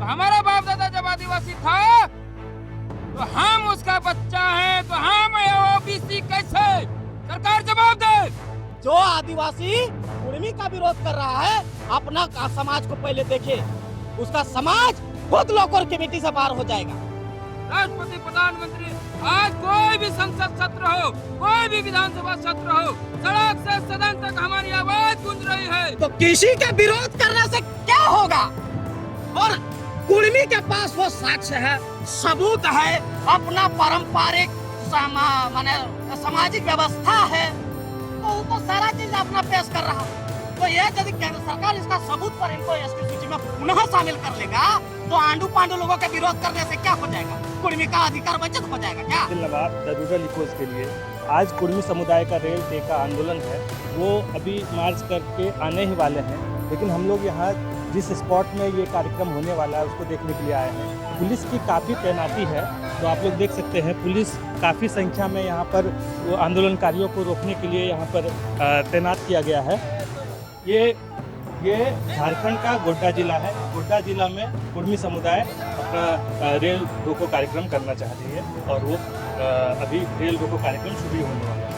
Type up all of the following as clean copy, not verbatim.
तो हमारा बाप दादा जब आदिवासी था तो हम उसका बच्चा है, तो हम ओबीसी कैसे? सरकार जवाब दे। जो आदिवासी कुर्मी का विरोध कर रहा है, अपना समाज को पहले देखे, उसका समाज खुद लोकल कमेटी से बाहर हो जाएगा। राष्ट्रपति, प्रधानमंत्री, आज कोई भी संसद सत्र हो, कोई भी विधानसभा सत्र हो, सड़क से सदन तक हमारी आवाज गूंज रही है। तो किसी के विरोध करने से क्या होगा? और कुर्मी के पास वो साक्ष्य है, सबूत है, अपना पारंपरिक माने सामाजिक व्यवस्था है, तो वो तो सारा चीज अपना पेश कर रहा है। तो ये यदि केंद्र सरकार इसका सबूत पर इनको एसटी सूची में पुनः शामिल कर लेगा, तो आंडू पांडू लोगों के विरोध करने से क्या हो जाएगा? कुर्मी का अधिकार वंचित हो जाएगा क्या? नवाब द रूरल इकोज के लिए आज कुर्मी समुदाय का रेल टेका आंदोलन है, वो अभी मार्च करके आने ही वाले हैं, लेकिन हम लोग यहाँ जिस स्पॉट में ये कार्यक्रम होने वाला है उसको देखने के लिए आए हैं। पुलिस की काफ़ी तैनाती है, तो आप लोग देख सकते हैं पुलिस काफ़ी संख्या में यहाँ पर वो आंदोलनकारियों को रोकने के लिए यहाँ पर तैनात किया गया है। ये झारखंड का गोड्डा जिला है। गोड्डा जिला में कुर्मी समुदाय अपना रेल रोको कार्यक्रम करना चाह रही है और वो अभी रेल रोको कार्यक्रम शुरू होने वाला है।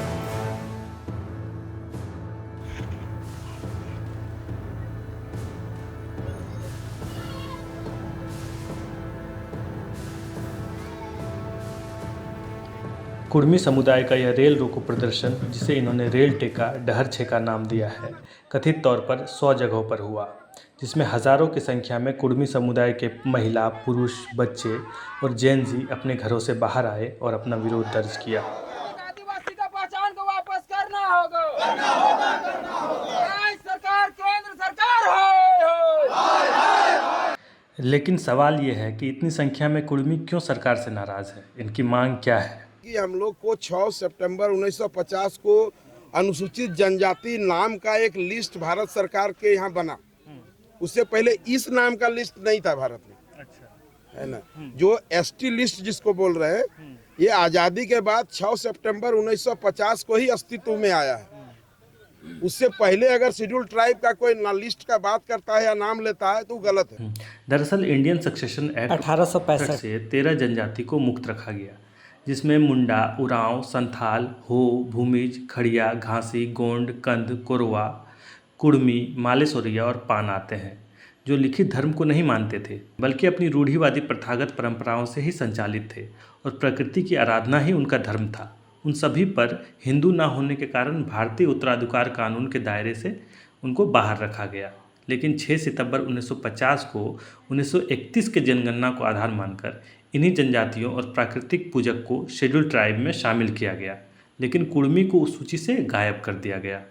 कुर्मी समुदाय का यह रेल रोको प्रदर्शन, जिसे इन्होंने रेल टेका डहर छेका नाम दिया है, कथित तौर पर 100 जगहों पर हुआ, जिसमें हज़ारों की संख्या में कुर्मी समुदाय के महिला, पुरुष, बच्चे और जैन जी अपने घरों से बाहर आए और अपना विरोध दर्ज किया। आदिवासी का पहचान को वापस करना होगा। सरकार, केंद्र सरकार हो। लेकिन सवाल ये है कि इतनी संख्या में कुर्मी क्यों सरकार से नाराज़ है? इनकी मांग क्या है? कि हम लोग को 6 सितंबर 1950 को अनुसूचित जनजाति नाम का एक लिस्ट भारत सरकार के यहाँ बना। उससे पहले इस नाम का लिस्ट नहीं था भारत में। अच्छा। है ना? जो एसटी लिस्ट जिसको बोल रहे हैं, ये आज़ादी के बाद 6 सितंबर 1950 को ही अस्तित्व में आया है। उससे पहले अगर शेड्यूल ट्राइब का कोई लिस्ट का बात करता है या नाम लेता है तो गलत है। दरअसल इंडियन सक्सेशन एक्ट 1865 से 13 जनजाति को मुक्त रखा गया, जिसमें मुंडा, उरांव, संथाल, हो, भूमिज, खड़िया, घासी, गोंड, कंद, कोरवा, कुर्मी, मालेसोरिया और पान आते हैं, जो लिखित धर्म को नहीं मानते थे, बल्कि अपनी रूढ़िवादी प्रथागत परंपराओं से ही संचालित थे और प्रकृति की आराधना ही उनका धर्म था। उन सभी पर हिंदू ना होने के कारण भारतीय उत्तराधिकार कानून के दायरे से उनको बाहर रखा गया। लेकिन 6 सितंबर 1950 को 1931 के जनगणना को आधार मानकर इन्हीं जनजातियों और प्राकृतिक पूजक को शेड्यूल ट्राइब में शामिल किया गया, लेकिन कुर्मी को उस सूची से गायब कर दिया गया।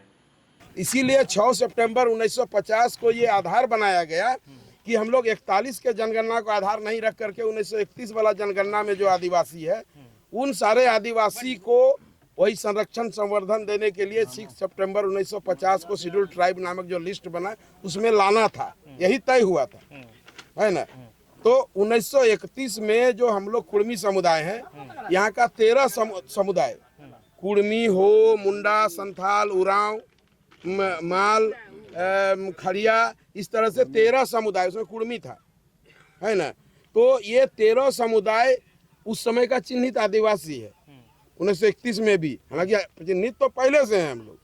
इसीलिए 6 सितंबर 1950 को ये आधार बनाया गया कि हम लोग 41 के जनगणना को आधार नहीं रख करके 1931 वाला जनगणना में जो आदिवासी है, उन सारे आदिवासी को वही संरक्षण संवर्धन देने के लिए 6 सितंबर 1950 को शेड्यूल ट्राइब नामक जो लिस्ट बना उसमें लाना था। यही तय हुआ था, है ना? तो 1931 में जो हम लोग कुर्मी समुदाय हैं, यहाँ का 13 समुदाय, कुर्मी, हो, मुंडा, संथाल, उरांव, माल, खड़िया, इस तरह से 13 समुदाय, उसमें कुर्मी था, है ना? तो ये 13 समुदाय उस समय का चिन्हित आदिवासी है। 1931 में भी, हालांकि चिन्हित तो पहले से हैं हम लोग,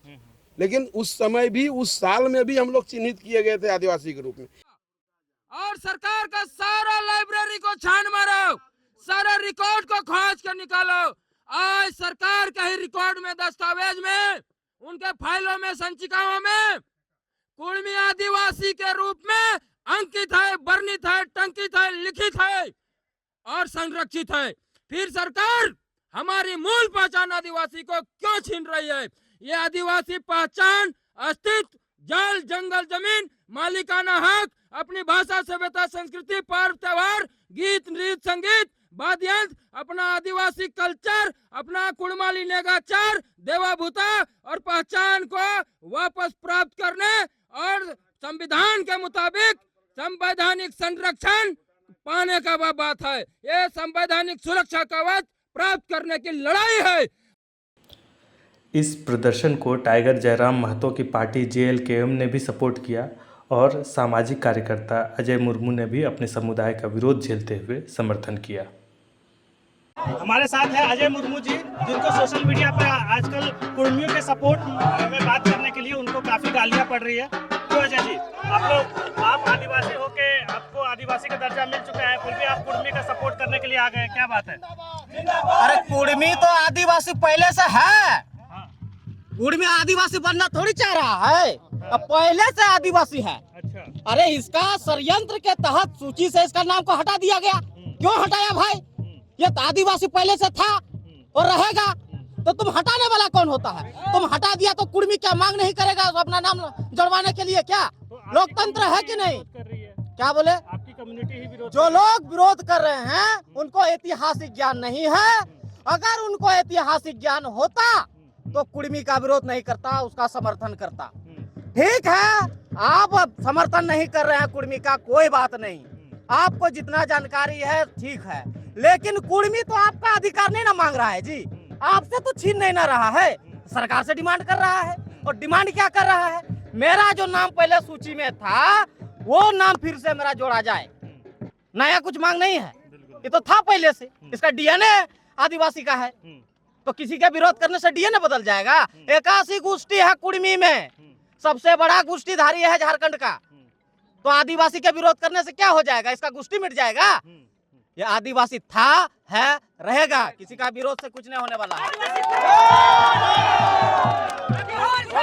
लेकिन उस समय भी, उस साल में भी हम लोग चिन्हित किए गए थे आदिवासी के रूप में। और सरकार का सारा लाइब्रेरी को छान मारो, सारा रिकॉर्ड को खोज कर निकालो। आज सरकार के ही रिकॉर्ड में, दस्तावेज में, उनके फाइलों में, संचिकाओं में कुर्मी आदिवासी के रूप में अंकित है, वर्णित है, टंकित है, लिखित है और संरक्षित है। फिर सरकार हमारी मूल पहचान आदिवासी को क्यों छीन रही है? ये आदिवासी पहचान, अस्तित्व, जल, जंगल, जमीन, मालिकाना हक, अपनी भाषा, सभ्यता, संस्कृति, पर्व, त्योहार, गीत, नृत्य, संगीत, वाद्य यंत्र, अपना आदिवासी कल्चर, अपना कुड़माली नेगाचार, देवाभूता और पहचान को वापस प्राप्त करने और संविधान के मुताबिक संवैधानिक संरक्षण पाने का वह बात है। ये संवैधानिक सुरक्षा कवच प्राप्त करने की लड़ाई है। इस प्रदर्शन को टाइगर जयराम महतो की पार्टी JLKM ने भी सपोर्ट किया और सामाजिक कार्यकर्ता अजय मुर्मू ने भी अपने समुदाय का विरोध झेलते हुए समर्थन किया। हमारे साथ है अजय मुर्मू जी, जिनको सोशल मीडिया पर आजकल कुर्मियों के सपोर्ट में बात करने के लिए उनको काफी गालियां पड़ रही है। तो अजय जी, आप आदिवासी होके आपको आदिवासी का दर्जा मिल चुका है, फिर भी आप कुर्मी का सपोर्ट करने के लिए आ गए, क्या बात है? अरे कुर्मी तो आदिवासी पहले से है, कुर्मी आदिवासी बनना थोड़ी चाह रहा है, अब पहले से आदिवासी है। अच्छा। अरे इसका षड्यंत्र के तहत सूची से इसका नाम को हटा दिया गया। क्यों हटाया भाई? ये तो आदिवासी पहले से था और रहेगा, तो तुम हटाने वाला कौन होता है? तुम हटा दिया तो कुर्मी क्या मांग नहीं करेगा अपना नाम जुड़वाने के लिए? क्या लोकतंत्र है कि नहीं? क्या बोले? आपकी कम्युनिटी ही विरोध, जो लोग विरोध कर रहे हैं उनको ऐतिहासिक ज्ञान नहीं है। अगर उनको ऐतिहासिक ज्ञान होता तो कुर्मी का विरोध नहीं करता, उसका समर्थन करता। ठीक है, आप समर्थन नहीं कर रहे हैं कुर्मी का, कोई बात नहीं, आपको जितना जानकारी है ठीक है, लेकिन कुर्मी तो आपका अधिकार नहीं ना मांग रहा है जी, आपसे तो छीन नहीं ना रहा है, सरकार से डिमांड कर रहा है। और डिमांड क्या कर रहा है? मेरा जो नाम पहले सूची में था वो नाम फिर से मेरा जोड़ा जाए। नया कुछ मांग नहीं है, ये तो था पहले से, इसका डीएनए आदिवासी का है, तो किसी का विरोध करने से डीएनए बदल जाएगा? 81 गोष्ठी है कुर्मी में, सबसे बड़ा गोष्ठीधारी है झारखंड का, तो आदिवासी के विरोध करने से क्या हो जाएगा? इसका गोष्ठी मिट जाएगा? ये आदिवासी था, है, रहेगा, किसी का विरोध से कुछ नहीं होने वाला है।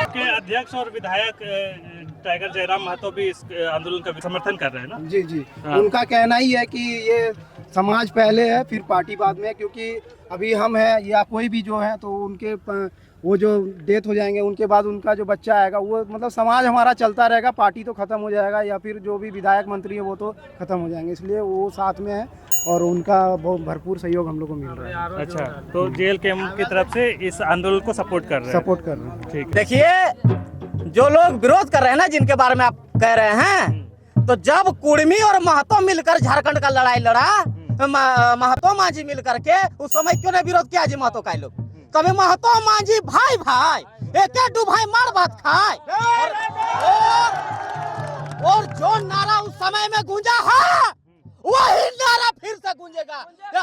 के अध्यक्ष और विधायक टाइगर जयराम महतो भी इस आंदोलन का समर्थन कर रहे हैं ना? जी जी, हाँ। उनका कहना ही है कि ये समाज पहले है फिर पार्टी बाद में, क्योंकि अभी हम हैं या कोई भी जो है तो उनके वो जो डेथ हो जाएंगे उनके बाद उनका जो बच्चा आएगा वो मतलब समाज हमारा चलता रहेगा, पार्टी तो खत्म हो जाएगा या फिर जो भी विधायक मंत्री है वो तो खत्म हो जाएंगे, इसलिए वो साथ में है और उनका बहुत भरपूर सहयोग हम लोग को मिल रहा है। अच्छा, तो जेल कैंप की तरफ से इस आंदोलन को सपोर्ट कर रहे हैं? सपोर्ट कर रहे हैं। ठीक है। देखिए, जो लोग विरोध कर रहे हैं ना, जिनके बारे में आप कह रहे हैं, तो जब कुर्मी और महतो मिलकर झारखंड का लड़ाई लड़ा, महतो मांझी मिलकर के, उस समय क्यों नहीं विरोध किया जी महतो का लोग? कभी महतो मांझी भाई भाई एक दो भाई मार बात खाए, और जो नारा उस समय में गूंजा है वही नारा फिर से गूंजेगा।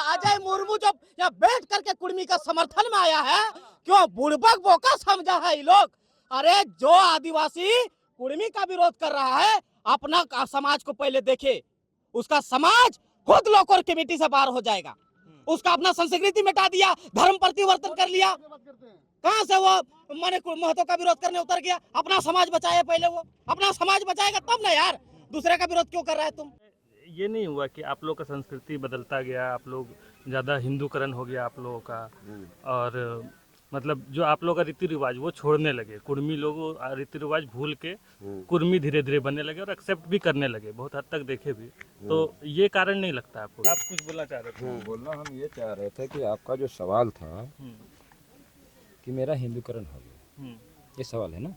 अजय मुर्मू जब यहाँ बैठ करके कुर्मी का समर्थन में आया है, क्यों बुड़बक बोका समझा है ये लोग? अरे जो आदिवासी कुर्मी का विरोध कर रहा है, अपना समाज को पहले देखे, उसका समाज खुद लोकल कमेटी से बाहर हो जाएगा, उसका अपना संस्कृति मिटा दिया, धर्म परिवर्तन कर लिया, कहां से वो माने महतो का विरोध करने उतर गया? अपना समाज बचाए, पहले वो अपना समाज बचाएगा तब ना यार, दूसरे का विरोध क्यों कर रहा है तुम? ये नहीं हुआ कि आप लोग का संस्कृति बदलता गया, आप लोग ज़्यादा हिंदूकरण हो गया आप लोगों का, और मतलब जो आप लोग का रीति रिवाज वो छोड़ने लगे, कुर्मी लोग रीति रिवाज भूल के कुर्मी धीरे धीरे बनने लगे और एक्सेप्ट भी करने लगे, बहुत हद तक देखे भी, तो ये कारण नहीं लगता आपको? आप कुछ बोलना चाह रहे थे? बोलना हम ये चाह रहे थे कि आपका जो सवाल था कि मेरा हिंदूकरण हो गया, ये सवाल है ना,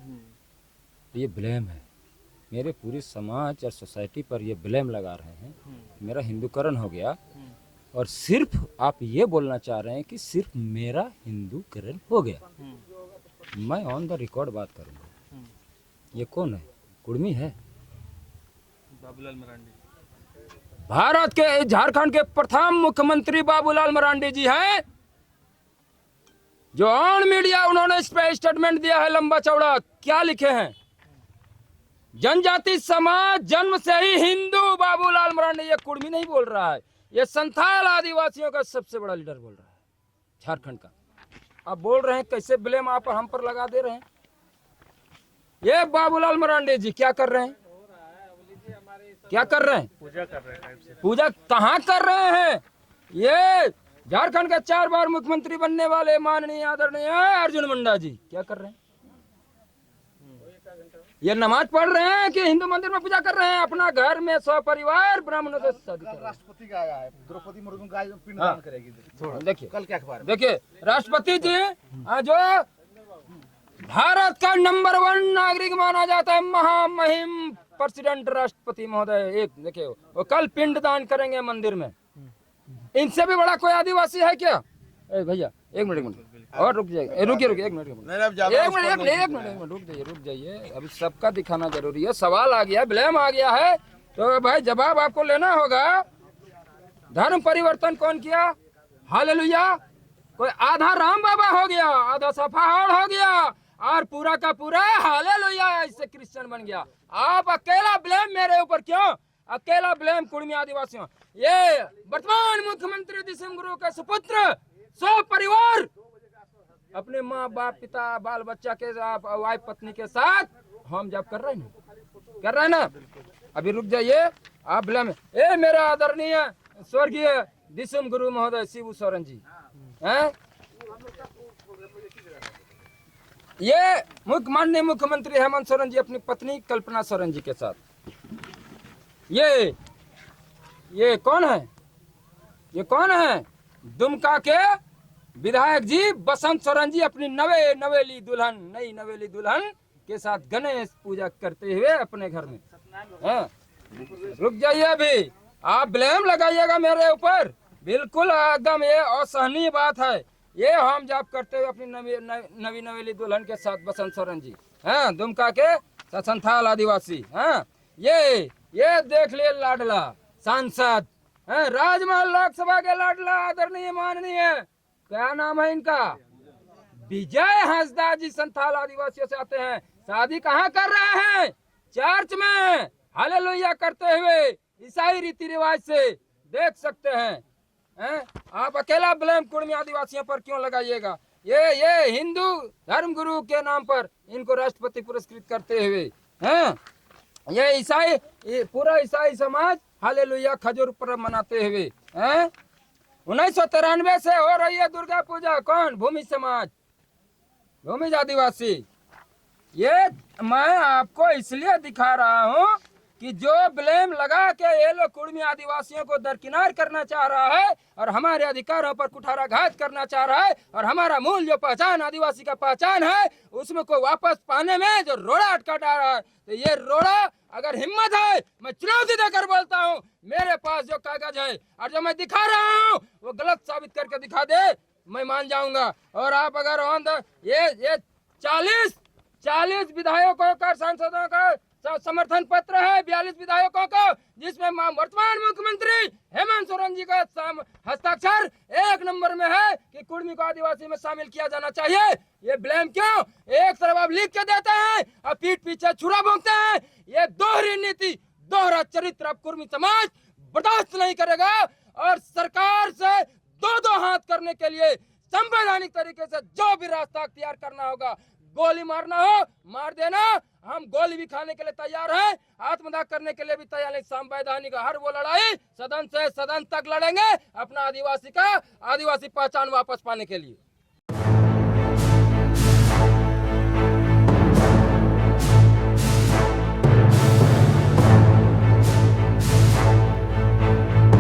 तो ये ब्लेम है, मेरे पूरे समाज और सोसाइटी पर ये ब्लेम लगा रहे हैं, मेरा हिंदूकरण हो गया, और सिर्फ आप ये बोलना चाह रहे हैं कि सिर्फ मेरा हिंदूकरण हो गया। मैं ऑन द रिकॉर्ड बात करूंगा, ये कौन है? कुर्मी है, बाबूलाल मरांडी, भारत के झारखंड के प्रथम मुख्यमंत्री बाबूलाल मरांडी जी हैं, जो ऑन मीडिया उन्होंने इस पे स्टेटमेंट दिया है लंबा चौड़ा। क्या लिखे हैं? जनजाति समाज जन्म से ही हिंदू बाबूलाल मरांडी, ये कुर्मी नहीं बोल रहा है, ये संथाल आदिवासियों का सबसे बड़ा लीडर बोल रहा है झारखंड का। आप बोल रहे हैं कैसे ब्लेम आप हम पर लगा दे रहे हैं? ये बाबूलाल मरांडी जी क्या कर रहे हैं? क्या कर रहे हैं? पूजा कर रहे हैं। पूजा कहाँ कर रहे हैं? ये झारखंड के 4 बार मुख्यमंत्री बनने वाले माननीय आदरणीय अर्जुन मुंडा जी क्या कर रहे हैं? ये नमाज पढ़ रहे हैं कि हिंदू मंदिर में पूजा कर रहे हैं? अपना घर में सपरिवार ब्राह्मणों से शादी कर रहे हैं। राष्ट्रपति का आया है, द्रौपदी मुर्मू का पिंडदान करेगी। देखिए कल क्या अखबार? देखिए राष्ट्रपति जी जो भारत का नंबर 1 नागरिक माना जाता है, महामहिम प्रेसिडेंट राष्ट्रपति महोदय, एक देखिए वो कल पिंडदान करेंगे मंदिर में। इनसे भी बड़ा कोई आदिवासी है क्या? भैया एक मिनट और रुक जाइए, रुकिए रुक जाइए, एक मिनट रुक जाइए। अभी सबका दिखाना जरूरी है। सवाल आ गया, ब्लेम आ गया है, तो भाई जवाब आपको लेना होगा। धर्म परिवर्तन कौन किया? हालेलुया। कोई आधा राम बाबा हो गया, आधा सफाहाड़ हो गया, और पूरा का पूरा हालेलुया इससे क्रिश्चियन बन गया। आप अकेला ब्लेम मेरे ऊपर क्यों? अकेला ब्लेम कुर्मी आदिवासियों। ये वर्तमान मुख्यमंत्री दिसम गुरु के सुपुत्र 100 परिवार अपने माँ बाप पिता बाल बच्चा के वाइफ पत्नी के साथ हम जब कर रहे हैं ना। अभी रुक जाइए, आप ब्लेम ए मेरा आदरणीय स्वर्गीय दिसम गुरु महोदय शिबू सोरेन जी हैं, ये माननीय मुख्यमंत्री हेमंत सोरेन जी अपनी पत्नी कल्पना सोरेन जी के साथ, ये कौन है? ये कौन है? दुमका के विधायक जी बसंत सोरेन जी अपनी नई नवेली दुल्हन के साथ गणेश पूजा करते हुए अपने घर में। रुक जाइए, अभी आप ब्लेम लगाइएगा मेरे ऊपर, बिल्कुल एकदम ये असहनीय बात है। ये हम जब करते हुए अपनी नवी नवेली दुल्हन के साथ बसंत सोरेन जी हैं, दुमका के संथाल आदिवासी हैं। ये देख लिए लाडला सांसद हैं, राजमहल लोकसभा के लाडला आदरणीय माननीय, क्या नाम है इनका? विजय हंसदा जी संथाल आदिवासियों से आते हैं। शादी कहाँ कर रहे हैं? चर्च में हालेलुया करते हुए ईसाई रीति रिवाज से, देख सकते हैं। आप अकेला ब्लेम कुर्मी आदिवासियों पर क्यों लगाइएगा? ये हिंदू धर्म गुरु के नाम पर इनको राष्ट्रपति पुरस्कृत करते हुए हैं, ये पूरा ईसाई समाज हालेलुया खजूर पर्व मनाते हुए हैं। 1993 से हो रही है दुर्गा पूजा। कौन? भूमि समाज, भूमि आदिवासी। ये मैं आपको इसलिए दिखा रहा हूँ कि जो ब्लेम लगा के ये लोग कुर्मी आदिवासियों को दरकिनार करना चाह रहा है और हमारे अधिकारों पर कुठाराघात करना चाह रहा है, और हमारा मूल जो पहचान आदिवासी का पहचान है उसमें को वापस पाने में जो रोड़ा अटका डाल रहा है, तो ये रोड़ा अगर हिम्मत है, मैं चुनौती देकर बोलता हूँ, मेरे पास जो कागज है और जो मैं दिखा रहा हूँ वो गलत साबित करके दिखा दे, मैं मान जाऊंगा। और आप अगर ये 40 विधायकों का, सांसदों का समर्थन पत्र है, 42 विधायकों को, जिसमें वर्तमान मुख्यमंत्री हेमंत सोरेन जी का हस्ताक्षर 1 नंबर में है कि कुर्मी को आदिवासी में शामिल किया जाना चाहिए। ये ब्लेम क्यों? एक तरफ आप लिख के देते हैं और पीठ पीछे छुरा भोंकते हैं। ये दोहरी नीति, दोहरा चरित्र अब कुर्मी समाज बर्दाश्त नहीं करेगा, और सरकार से दो हाथ करने के लिए संवैधानिक तरीके से जो भी रास्ता अख्तियार करना होगा, गोली मारना हो मार देना, हम गोली भी खाने के लिए तैयार हैं, आत्मदाह करने के लिए भी तैयार हैं। संवैधानिक हर वो लड़ाई सदन से सदन तक लड़ेंगे अपना आदिवासी पहचान वापस पाने के लिए।